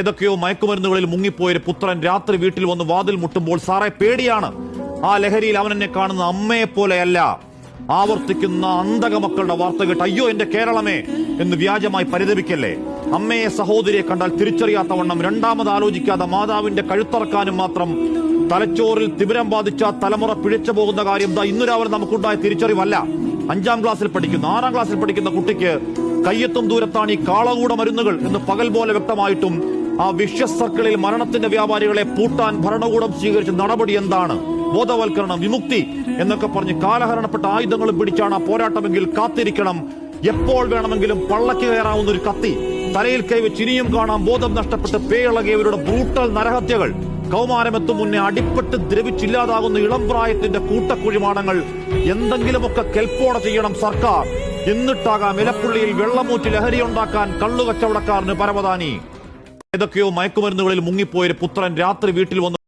ഏതൊക്കെയോ മയക്കുമരുന്നുകളിൽ മുങ്ങിപ്പോയൊരു പുത്രൻ രാത്രി വീട്ടിൽ വന്ന് വാതിൽ മുട്ടുമ്പോൾ സാറേ പേടിയാണ്. ആ ലഹരിയിൽ അവൻ എന്നെ കാണുന്ന അമ്മയെ പോലെയല്ല. ആവർത്തിക്കുന്ന അന്തക മക്കളുടെ വാർത്ത കേട്ട് അയ്യോ എന്റെ കേരളമേ എന്ന് വ്യാജമായി പരിതപിക്കല്ലേ. അമ്മയെ സഹോദരിയെ കണ്ടാൽ തിരിച്ചറിയാത്തവണ്ണം രണ്ടാമത് ആലോചിക്കാതെ മാതാവിന്റെ കഴുത്തറക്കാനും മാത്രം തലച്ചോറിൽ തിമിരം ബാധിച്ച തലമുറ പിഴച്ചു പോകുന്ന കാര്യം ഇന്നു രാവിലെ നമുക്കുണ്ടായ തിരിച്ചറിവല്ല. 5ാം ക്ലാസ്സിൽ പഠിക്കുന്ന 6ാം ക്ലാസ്സിൽ പഠിക്കുന്ന കുട്ടിക്ക് കയ്യെത്തും ദൂരത്താണ് ഈ കാളകൂട മരുന്നുകൾ എന്ന് പകൽ പോലെ വ്യക്തമായിട്ടും ആ വിഷ്യസ് സർക്കിളിൽ മരണത്തിന്റെ വ്യാപാരികളെ പൂട്ടാൻ ഭരണകൂടം സ്വീകരിച്ച നടപടി എന്താണ്? ബോധവൽക്കരണം, വിമുക്തി എന്നൊക്കെ പറഞ്ഞ് കാലഹരണപ്പെട്ട ആയുധങ്ങളും പിടിച്ചാണ് ആ പോരാട്ടമെങ്കിൽ കാത്തിരിക്കണം. എപ്പോൾ വേണമെങ്കിലും പള്ളക്ക് കയറാവുന്ന ഒരു കത്തി തലയിൽ കൈവച്ച് ഇനിയും കാണാം ബോധം നഷ്ടപ്പെട്ട് പേയിളകിയവരുടെ ബ്രൂട്ടൽ നരഹത്യകൾ. കൗമാരമെത്തും മുന്നേ അടിപ്പെട്ട് ദ്രവിച്ചില്ലാതാകുന്ന ഇളം പ്രായത്തിന്റെ കൂട്ടക്കുഴിമാടങ്ങൾ എന്തെങ്കിലുമൊക്കെ കെൽപ്പോടെ ചെയ്യണം സർക്കാർ. എന്നിട്ടാകാം ഇലപ്പുള്ളിയിൽ വെള്ളമൂറ്റി ലഹരിയുണ്ടാക്കാൻ കള്ളുകച്ചവടക്കാരന് പരവതാനി. ഏതൊക്കെയോ മയക്കുമരുന്നുകളിൽ മുങ്ങിപ്പോയൊരു പുത്രൻ രാത്രി വീട്ടിൽ വന്ന്